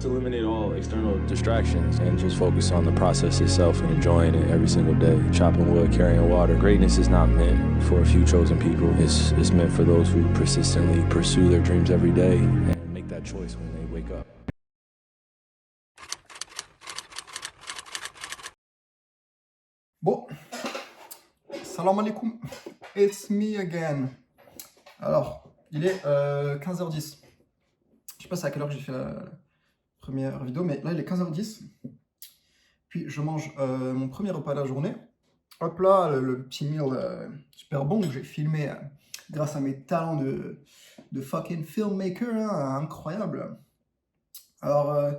To eliminate all external distractions and just focus on the process itself and enjoying it every single day. Chopping wood, carrying water. Greatness is not meant for a few chosen people. It's meant for those who persistently pursue their dreams every day and make that choice when they wake up. Bon, salam alaikum, it's me again. Alors, il est 15h10. Je sais pas c'est à quelle heure que j'ai fait la première vidéo, mais là il est 15h10. Puis je mange mon premier repas de la journée. Hop là, le petit meal super bon que j'ai filmé grâce à mes talents de fucking filmmaker, hein, incroyable. Alors,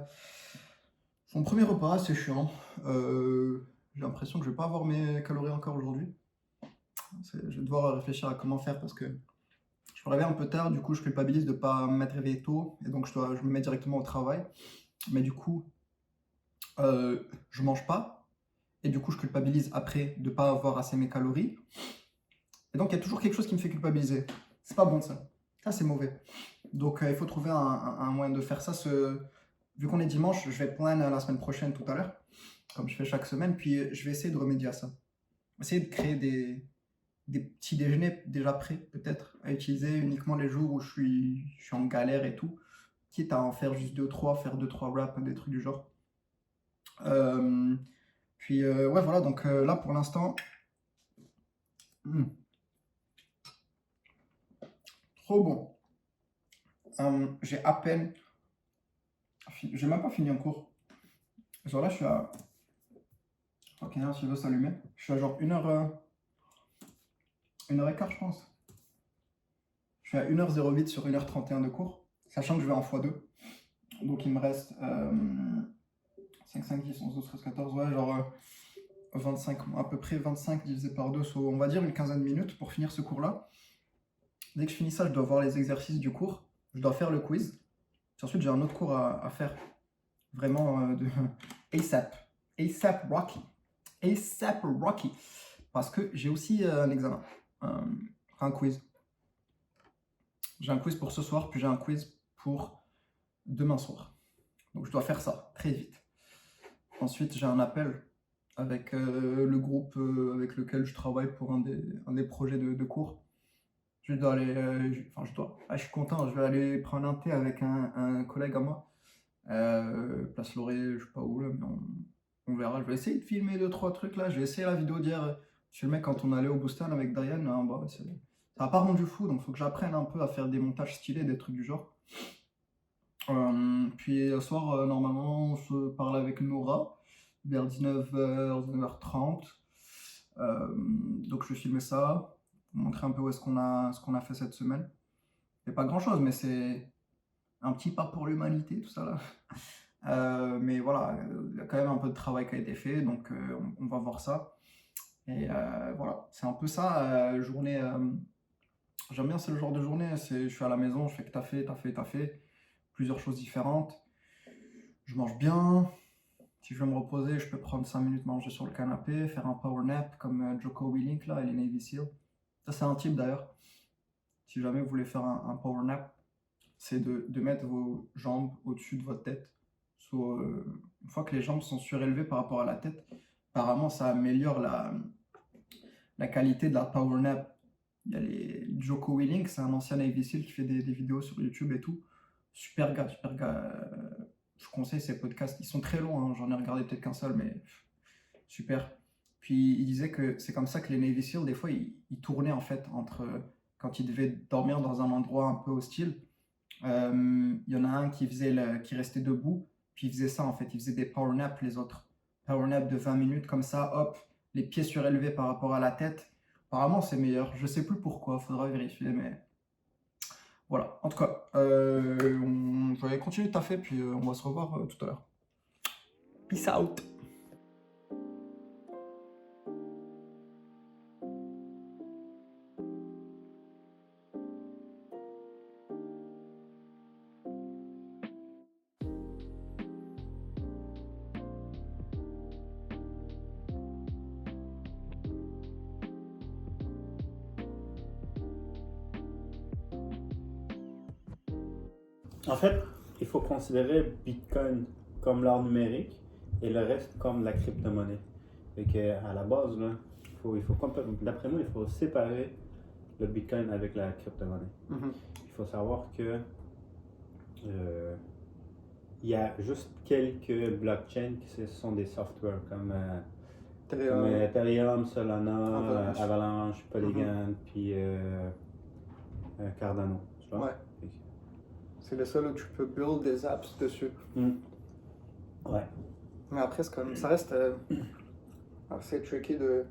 mon premier repas, c'est chiant. J'ai l'impression que je vais pas avoir mes calories encore aujourd'hui. Je vais devoir réfléchir à comment faire parce que je me réveille un peu tard, du coup je culpabilise de ne pas m'être réveillé tôt et donc je me mets directement au travail. Mais du coup, je mange pas et du coup je culpabilise après de ne pas avoir assez mes calories. Et donc il y a toujours quelque chose qui me fait culpabiliser. C'est pas bon ça. Ça c'est mauvais. Donc il faut trouver un moyen de faire ça. Vu qu'on est dimanche, je vais plan la semaine prochaine tout à l'heure, comme je fais chaque semaine, puis je vais essayer de remédier à ça. Essayer de créer des petits déjeuners déjà prêts, peut-être, à utiliser uniquement les jours où je suis en galère et tout, quitte à en faire juste 2-3, faire 2-3 wraps, des trucs du genre. Puis ouais, voilà, donc là pour l'instant, trop bon. J'ai à peine, j'ai même pas fini en cours. Genre là, je suis à, ok, si veut s'allumer, je suis à genre 1h15, je pense. Je suis à 1h08 sur 1h31 de cours, sachant que je vais en x2. Donc il me reste 5, 5, 10, 11, 12, 13, 14, ouais, genre 25, à peu près 25 divisé par 2, soit on va dire une quinzaine de minutes pour finir ce cours-là. Dès que je finis ça, je dois voir les exercices du cours, je dois faire le quiz. Puis ensuite, j'ai un autre cours à faire, vraiment de ASAP. ASAP Rocky. ASAP Rocky. Parce que j'ai aussi un examen, un quiz. J'ai un quiz pour ce soir, puis j'ai un quiz pour demain soir. Donc je dois faire ça très vite. Ensuite, j'ai un appel avec le groupe avec lequel je travaille pour un des projets de cours. Je dois aller, je suis content, je vais aller prendre un thé avec un collègue à moi, Place Laurier, je sais pas où, là, mais on verra. Je vais essayer de filmer 2-3 trucs là, j'ai essayé la vidéo d'hier, je filmais quand on allait au Boostan avec Diane, hein, bah, ça n'a pas rendu fou, donc il faut que j'apprenne un peu à faire des montages stylés, des trucs du genre. Puis ce soir, normalement, on se parle avec Nora vers 19h, 19h30. Donc je vais filmer ça, montrer un peu où est-ce qu'on a fait cette semaine. Il n'y a pas grand-chose, mais c'est un petit pas pour l'humanité, tout ça là. Mais voilà, il y a quand même un peu de travail qui a été fait, donc on va voir ça. Et voilà, c'est un peu ça, journée. J'aime bien ce genre de journée, je suis à la maison, je fais que taffer, plusieurs choses différentes. Je mange bien. Si je veux me reposer, je peux prendre 5 minutes manger sur le canapé, faire un power nap comme Jocko Willink là, et les Navy Seal. Ça c'est un tip d'ailleurs. Si jamais vous voulez faire un power nap, c'est de mettre vos jambes au-dessus de votre tête. Une fois que les jambes sont surélevées par rapport à la tête, apparemment ça améliore la qualité de la power nap. Il y a les Jocko Willink, c'est un ancien Navy Seal qui fait des vidéos sur YouTube et tout. Super gars, super gars. Je conseille ces podcasts. Ils sont très longs, hein. J'en ai regardé peut-être qu'un seul, mais super. Puis il disait que c'est comme ça que les Navy Seals, des fois, ils tournaient en fait entre quand ils devaient dormir dans un endroit un peu hostile. Il y en a un qui restait debout, puis il faisait ça en fait. Il faisait des power naps, les autres. Power nap de 20 minutes, comme ça, hop, les pieds surélevés par rapport à la tête. Apparemment, c'est meilleur. Je sais plus pourquoi, faudra vérifier, mais voilà. En tout cas, je vais continuer de taffer, puis on va se revoir tout à l'heure. Peace out. En fait, il faut considérer Bitcoin comme l'art numérique et le reste comme la crypto-monnaie. Fait qu'à la base, là, d'après moi, il faut séparer le Bitcoin avec la crypto-monnaie. Il faut savoir que il y a juste quelques blockchains qui sont des softwares comme Ethereum, Solana, Avalanche, Polygon, puis Cardano. Tu vois? Ouais. C'est le seul où tu peux build des apps dessus. Ouais. Mais après, ça reste assez tricky de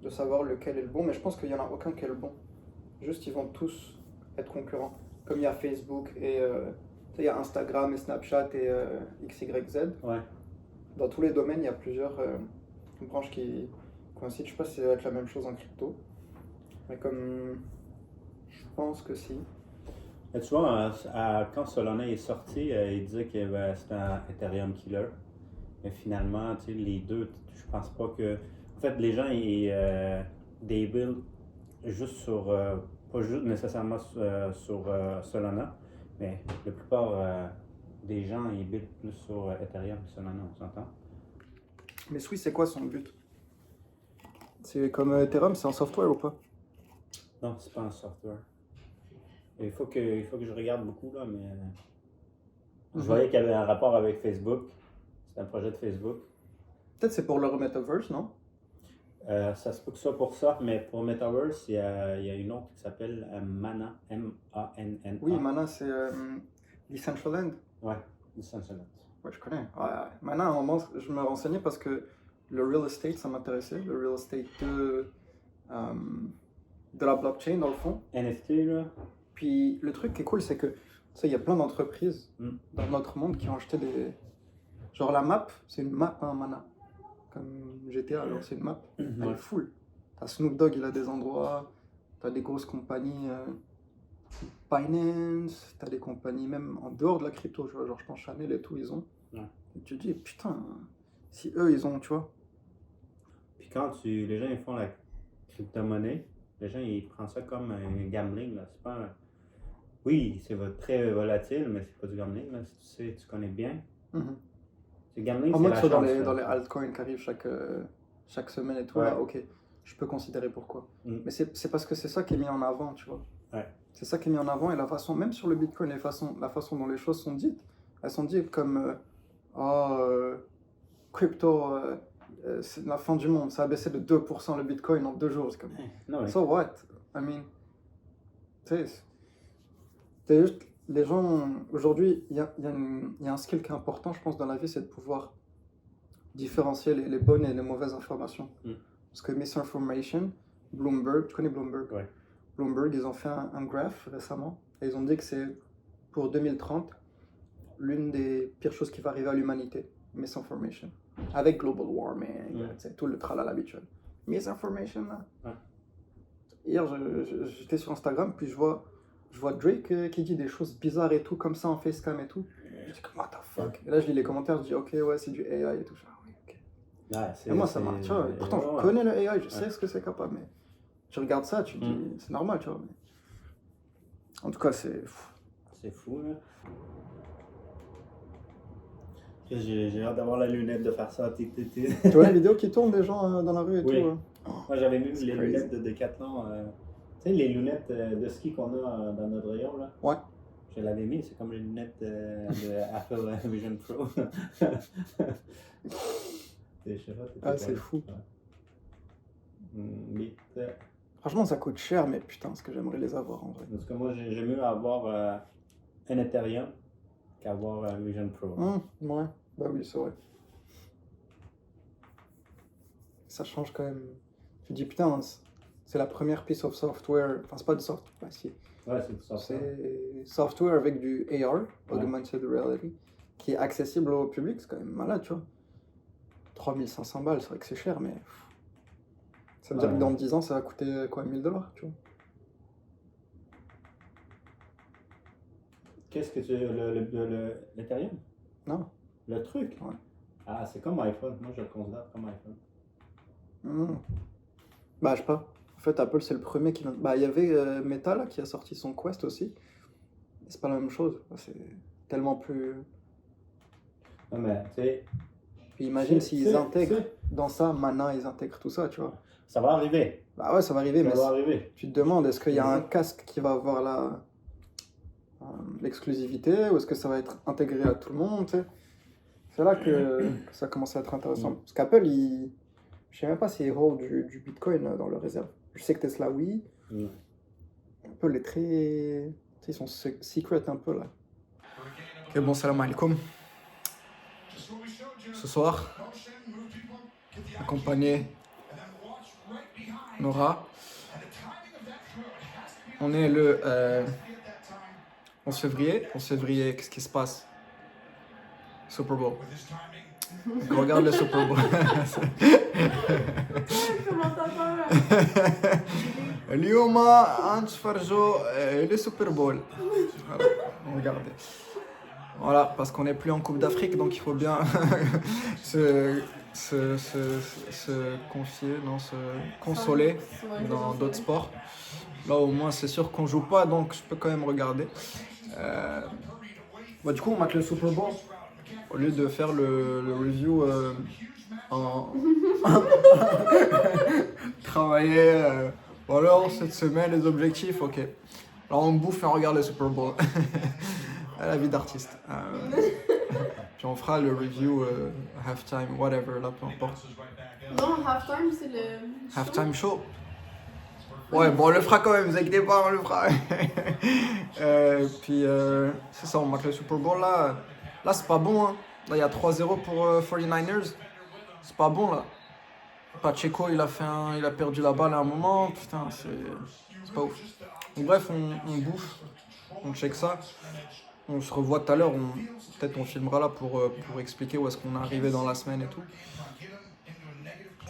savoir lequel est le bon, mais je pense qu'il n'y en a aucun qui est le bon. Juste, ils vont tous être concurrents. Comme il y a Facebook et il y a Instagram et Snapchat et XYZ. Ouais. Dans tous les domaines, il y a plusieurs branches qui coïncident. Je ne sais pas si ça va être la même chose en crypto. Mais comme je pense que si. Et tu vois, quand Solana est sorti, il disait que c'était un Ethereum killer. Mais finalement, tu sais, les deux, je pense pas que. En fait, les gens, they build juste sur. Pas juste nécessairement sur Solana, mais la plupart des gens, ils build plus sur Ethereum que Solana, on s'entend? Mais Sui, c'est quoi son but? C'est comme Ethereum, c'est un software ou pas? Non, c'est pas un software. Il faut que je regarde beaucoup, là, mais. Je voyais qu'il y avait un rapport avec Facebook. C'est un projet de Facebook. Peut-être c'est pour leur metaverse, non? Ça se peut que ce soit pour ça, mais pour Metaverse, il y a une autre qui s'appelle Mana, M-A-N-N-A. Oui, Mana, c'est Decentraland. Ouais, Decentraland. Ouais, je connais. Ouais. Mana, à un moment, je me renseignais parce que le real estate, ça m'intéressait. Le real estate de la blockchain, dans le fond. NFT, là. Puis le truc qui est cool, c'est que, tu sais, il y a plein d'entreprises dans notre monde qui ont acheté des... Genre la map, c'est une map, hein, Mana. Comme GTA, alors c'est une map, elle est full. T'as Snoop Dogg, il a des endroits, t'as des grosses compagnies, Binance, t'as des compagnies même en dehors de la crypto, tu vois, genre je pense Chanel et tout, ils ont. Ouais. Et tu te dis, putain, si eux ils ont, tu vois. Puis quand les gens ils font la crypto-monnaie, les gens ils prennent ça comme un gambling, là. C'est pas un... Oui, c'est très volatile, mais c'est pas du gambling, là. Si tu connais bien. C'est gambling, En c'est mode la ça chance, dans les altcoins qui arrivent chaque semaine et tout, ouais. Là, ok, je peux considérer pourquoi. Mais c'est parce que c'est ça qui est mis en avant, tu vois. Ouais. C'est ça qui est mis en avant et la façon, même sur le Bitcoin, la façon dont les choses sont dites, elles sont dites comme crypto, c'est la fin du monde, ça a baissé de 2% le Bitcoin en 2 jours. C'est comme, non, so what? I mean, tu sais, c'est juste, les gens, aujourd'hui, il y a un skill qui est important, je pense, dans la vie, c'est de pouvoir différencier les bonnes et les mauvaises informations. Parce que misinformation, Bloomberg, tu connais Bloomberg? Ouais. Bloomberg, ils ont fait un graph récemment et ils ont dit que c'est pour 2030 l'une des pires choses qui va arriver à l'humanité, misinformation. Avec global warming, tout le tralala habituel. Misinformation, là. Ouais. Hier, j'étais sur Instagram, puis je vois Drake qui dit des choses bizarres et tout, comme ça en facecam et tout. Je dis, what the fuck? Et là, je lis les commentaires, je dis, ok, ouais, c'est du AI et tout. Je dis, ah oui, ok. Ouais, et moi, ça marche, tu vois. Pourtant, je connais le AI, je sais ce que c'est capable, mais tu regardes ça, tu te dis, c'est normal, tu vois. Mais... En tout cas, c'est fou. C'est fou, là. J'ai hâte d'avoir la lunette de faire ça. Tu vois les vidéos qui tournent des gens dans la rue et oui. tout? Moi, j'avais mis les lunettes de Decathlon. Tu sais, les lunettes de ski qu'on a dans notre rayon, là? Ouais. Je l'avais mis, c'est comme les lunettes de Apple Vision Pro. C'est fou. Ouais. Franchement, ça coûte cher, mais putain, ce que j'aimerais les avoir en vrai. Parce que moi, j'aime mieux avoir un Ethereum qu'avoir un Vision Pro. Ouais, bah oui, c'est vrai. Ça change quand même. Tu dis, putain, c'est la première piece of software. Enfin, c'est pas du software. Bah, si. Ouais, c'est du software. C'est software avec du AR, Augmented Reality, qui est accessible au public. C'est quand même malade, tu vois. 3500 balles, c'est vrai que c'est cher, mais. Ça veut dire que dans 10 ans, ça va coûter quoi, 1000 $, tu vois. Qu'est-ce que tu... l'Ethereum? Non. Le truc? Ouais. Ah, c'est comme iPhone. Moi, je le considère comme iPhone. Bah, je sais pas. En fait, Apple, c'est le premier qui... Bah, il y avait Meta, là, qui a sorti son Quest aussi. C'est pas la même chose. C'est tellement plus... Non, mais tu sais, Puis imagine s'ils c'est- intègrent c'est- dans ça, maintenant ils intègrent tout ça, tu vois. ça va arriver. Bah ouais, ça va arriver, Ça mais va arriver. tu te demandes, est-ce qu'il y a un Mhm. casque qui va avoir l'exclusivité ou est-ce que ça va être intégré à tout le monde, tu sais. C'est là que ça commence à être intéressant. Parce qu'Apple, je sais même pas s'ils hold du Bitcoin dans leur réserve. Je sais que Tesla, oui. Mm. Apple est très... tu sais, ils sont secret un peu là. Ok, bon, salam alaikum. Ce soir, accompagné Nora. On est le 11 février. 11 février, qu'est-ce qui se passe? Super Bowl. Donc, regarde le Super Bowl. Comment ça va? اليوم نتفرجوا le Super Bowl. Voilà, regardez. Voilà, parce qu'on n'est plus en Coupe d'Afrique, donc il faut bien se confier, non, se consoler dans d'autres sports. Là, au moins, c'est sûr qu'on joue pas, donc je peux quand même regarder. Bah, du coup, on mate le Super Bowl au lieu de faire le review en travailler. Voilà, cette semaine, les objectifs, ok. Alors, on bouffe et on regarde le Super Bowl. La vie d'artiste. Puis on fera le review halftime, whatever, là, peu importe. Non, halftime, c'est le. Halftime show. Ouais, bon, on le fera quand même, vous inquiétez pas, on le fera. Puis, c'est ça, on marque le Super Bowl là. Là, c'est pas bon, hein. Là, il y a 3-0 pour 49ers. C'est pas bon, là. Pacheco, il a perdu la balle à un moment. Putain, c'est pas ouf. Donc, bref, on bouffe, on check ça. On se revoit tout à l'heure. Peut-être on filmera là pour expliquer où est-ce qu'on est arrivé dans la semaine et tout.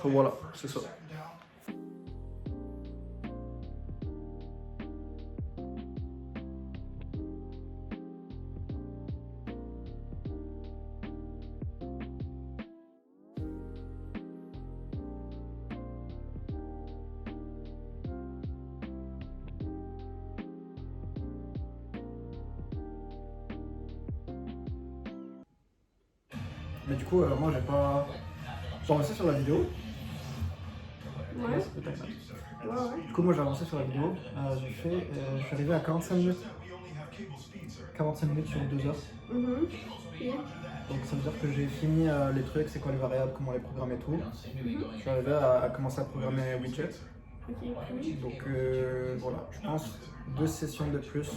Donc, voilà, c'est ça. Mais du coup, moi j'ai pas. J'ai avancé sur la vidéo. Ouais. Ouais. Du coup, moi j'ai avancé sur la vidéo. Je suis arrivé à 45 minutes. 45 minutes sur 2 heures. Ok. Donc ça veut dire que j'ai fini les trucs, c'est quoi les variables, comment les programmer et tout. Je suis arrivé à commencer à programmer widget. Ok, cool. Donc voilà, je pense 2 sessions de plus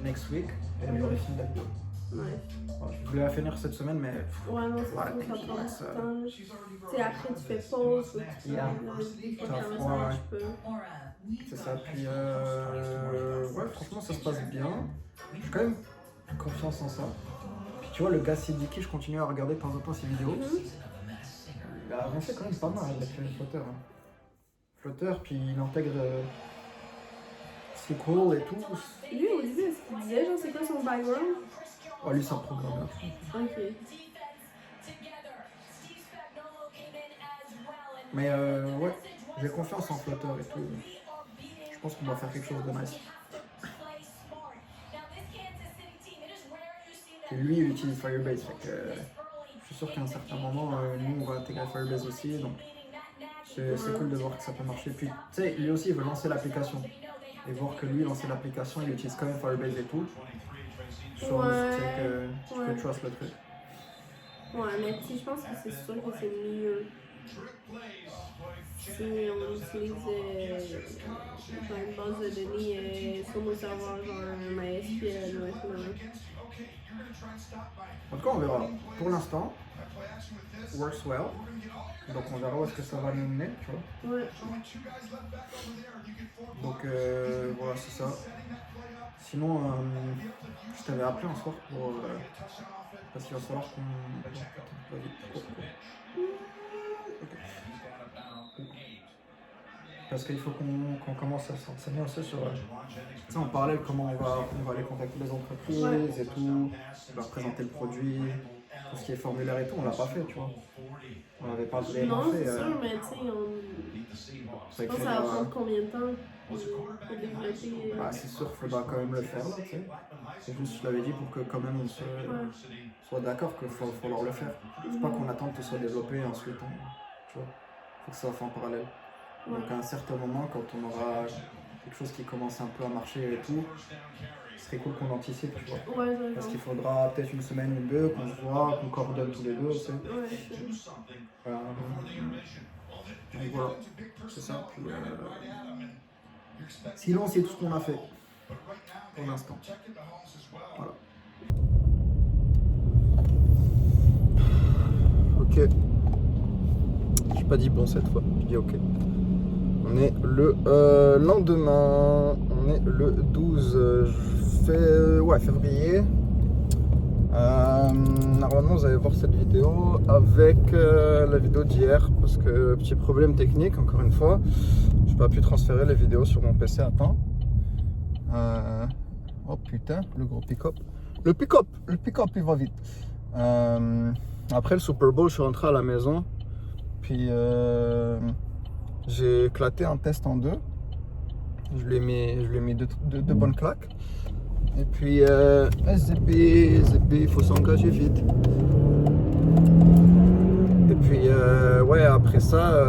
next week et j'aurai fini la vidéo. Ouais. Voilà, je voulais la finir cette semaine, mais Ouais, non, c'est Ouais, sûr, ça prend ça- du temps. Tu sais, après, tu fais pause, faut que tu Yeah. des fois, T'as quand froid, ça ouais. marche pas. c'est ça. Puis ouais, franchement, ça se passe bien. J'ai quand même confiance en ça. Puis tu vois, le gars Siddiqui, je continue à regarder de temps en temps ses vidéos. Il a avancé quand même pas mal avec le Flutter. Hein. Flutter, puis il intègre SQL et tout. Lui, au début, est-ce qu'il disait, genre, c'est quoi son background? Oh, lui, c'est un programmeur. Ok. Mais ouais, j'ai confiance en Flutter et tout. Je pense qu'on va faire quelque chose de nice. Et lui, il utilise Firebase, fait que je suis sûr qu'à un certain moment, nous, on va intégrer Firebase aussi. Donc, c'est cool de voir que ça peut marcher. Puis, tu sais, lui aussi, il veut lancer l'application. Et voir que lui, lancer l'application, il utilise quand même Firebase et tout. Sur Ouais, tu peux trust le truc. Ouais, mais tu sais, je pense que c'est sûr que c'est mieux si on utilise genre une base de données sur nos serveurs, genre un MySQL ou un truc comme ça. En tout cas, on verra. Pour l'instant, works well. Donc, on verra où est-ce que ça va nous mener, tu vois. Ouais. Donc voilà, c'est ça. Sinon, je t'avais appelé un soir pour. Parce qu'il va falloir qu'on. Parce qu'il faut qu'on commence à s'enseigner aussi sur. Tu sais, on parlait de comment on va aller contacter les entreprises et tout, leur présenter le produit, tout ce qui est formulaire et tout, on l'a pas fait, tu vois. On l'avait pas vraiment Non, fait. c'est sûr, mais tu sais, je c'est pense que que, ça va prendre combien de temps? pour développer. Bah, c'est sûr, il faudra quand même le faire, là, tu sais. C'est juste, je l'avais dit pour que quand même on soit d'accord qu'il faut falloir le faire. Faut pas qu'on attende que ce soit développé et ensuite, tu vois, faut que ça fasse en parallèle. Donc à un certain moment, quand on aura quelque chose qui commence un peu à marcher et tout, ce serait cool qu'on anticipe, tu vois. Parce qu'il faudra peut-être une semaine ou deux qu'on se voit, qu'on coordonne tous les deux, tu sais. Donc voilà, c'est ça. Puis, sinon, c'est tout ce qu'on a fait pour l'instant. Voilà. Ok. J'ai pas dit bon cette fois, j'ai dit ok. On est le lendemain, on est le 12 février. Normalement vous allez voir cette vidéo avec la vidéo d'hier parce que petit problème technique encore une fois, j'ai pas pu transférer les vidéos sur mon PC à temps. Oh putain, le gros pick-up. Le pick-up il va vite. Après le Super Bowl je suis rentré à la maison puis j'ai éclaté un test en deux. Je lui ai mis deux bonnes claques. Et puis, SZB, il faut s'engager vite. Et puis, ouais, après ça,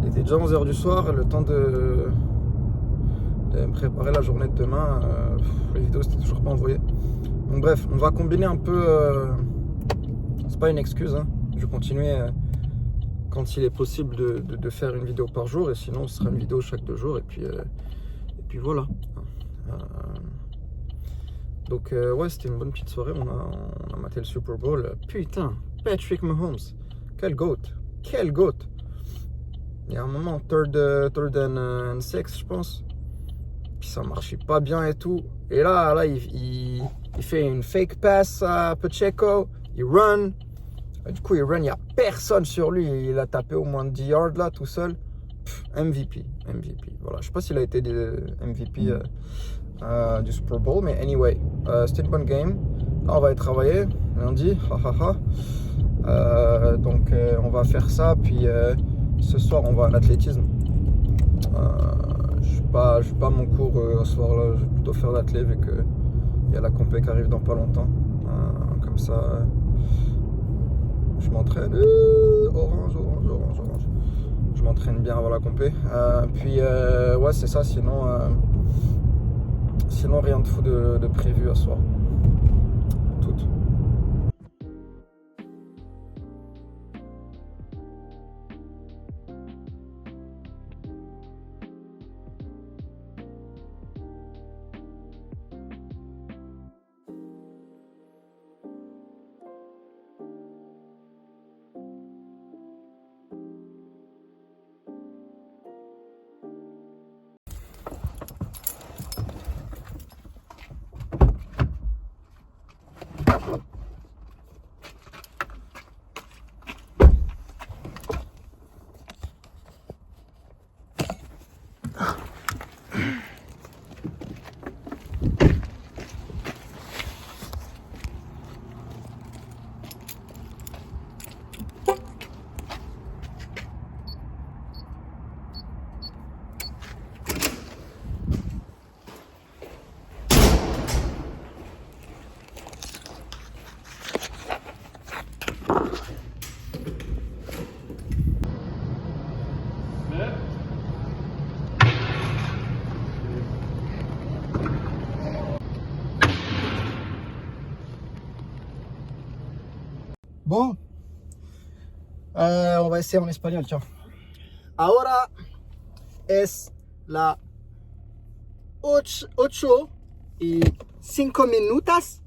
il était déjà 11h du soir, le temps de me préparer la journée de demain. Les vidéos, c'était toujours pas envoyé. Donc, bref, on va combiner un peu. C'est pas une excuse, hein. Je vais continuer quand il est possible de faire une vidéo par jour, et sinon, ce sera une vidéo chaque 2 jours, et puis voilà. Donc ouais, c'était une bonne petite soirée, on a maté le Super Bowl. Putain, Patrick Mahomes, quel GOAT. Il y a un moment, third and 6 je pense, puis ça marchait pas bien et tout. Et là il fait une fake pass à Pacheco, il run. Du coup il run, il n'y a personne sur lui, il a tapé au moins 10 yards là tout seul. MVP, voilà, je sais pas s'il a été MVP du Super Bowl, mais anyway, c'était une bonne game. Là on va y travailler lundi, donc on va faire ça, puis ce soir on va à l'athlétisme. Je suis pas à mon cours ce soir là, je vais plutôt faire l'athlé vu que il y a la compé qui arrive dans pas longtemps. Comme ça je m'entraîne orange. Je m'entraîne bien avant la compé. Puis ouais, c'est ça, sinon rien de fou de prévu à ce soir. Tout. Bon, on va essayer en espagnol, tiens. Ahora es la 8:05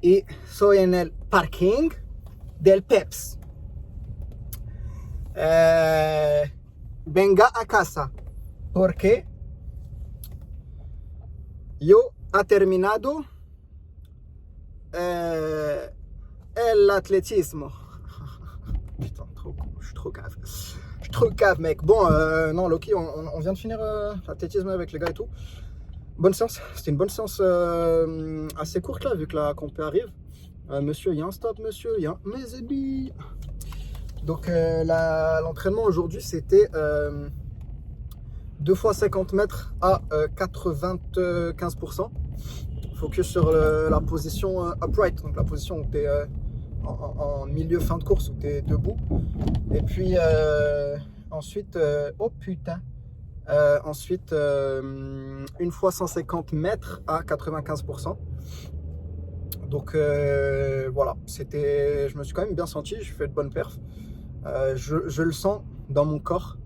y soy en el parking del Peps. Venga a casa porque yo ha terminado el athlétisme. Putain, je suis trop cave. Je suis trop cave, mec. Bon, non, Loki, on vient de finir l'athlétisme avec les gars et tout. Bonne séance. C'était une bonne séance assez courte là, vu que la compé arrive. Monsieur, il y a un stop, monsieur, il y a un Mézébi. Donc, l'entraînement aujourd'hui, c'était 2 fois 50 mètres à 95%. Focus sur la position upright, donc la position où tu es en milieu fin de course, où tu es debout. Et puis ensuite, oh putain, ensuite 1 fois 150 mètres à 95%. Donc voilà, je me suis quand même bien senti, j'ai fait de bonnes perfs. Je le sens dans mon corps,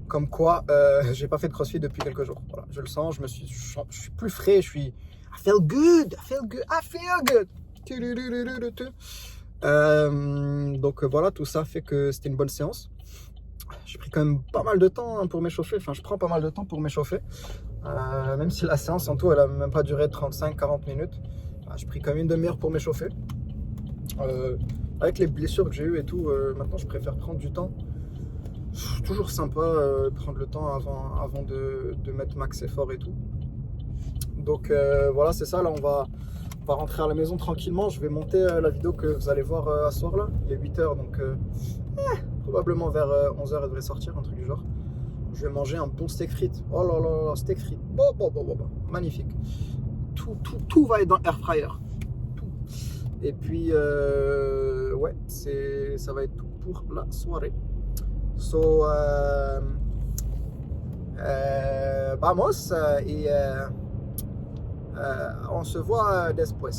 comme quoi j'ai pas fait de crossfit depuis quelques jours. Voilà, je le sens, je suis plus frais, I feel good. Donc voilà, tout ça fait que c'était une bonne séance. J'ai pris quand même pas mal de temps pour m'échauffer, enfin je prends pas mal de temps pour m'échauffer. Même si la séance en tout elle a même pas duré 35-40 minutes. J'ai pris quand même une demi-heure pour m'échauffer. Avec les blessures que j'ai eues et tout, maintenant je préfère prendre du temps. Toujours sympa prendre le temps avant de mettre max effort et tout. Donc voilà, c'est ça. Là on va rentrer à la maison tranquillement. Je vais monter la vidéo que vous allez voir à ce soir là, il est 8h, donc probablement vers 11h elle devrait sortir, un truc du genre. Je vais manger un bon steak frites. Oh là là, steak frites, magnifique. Tout va être dans air fryer. Tout. Et puis ouais, ça va être tout pour la soirée. So vamos et on se voit después.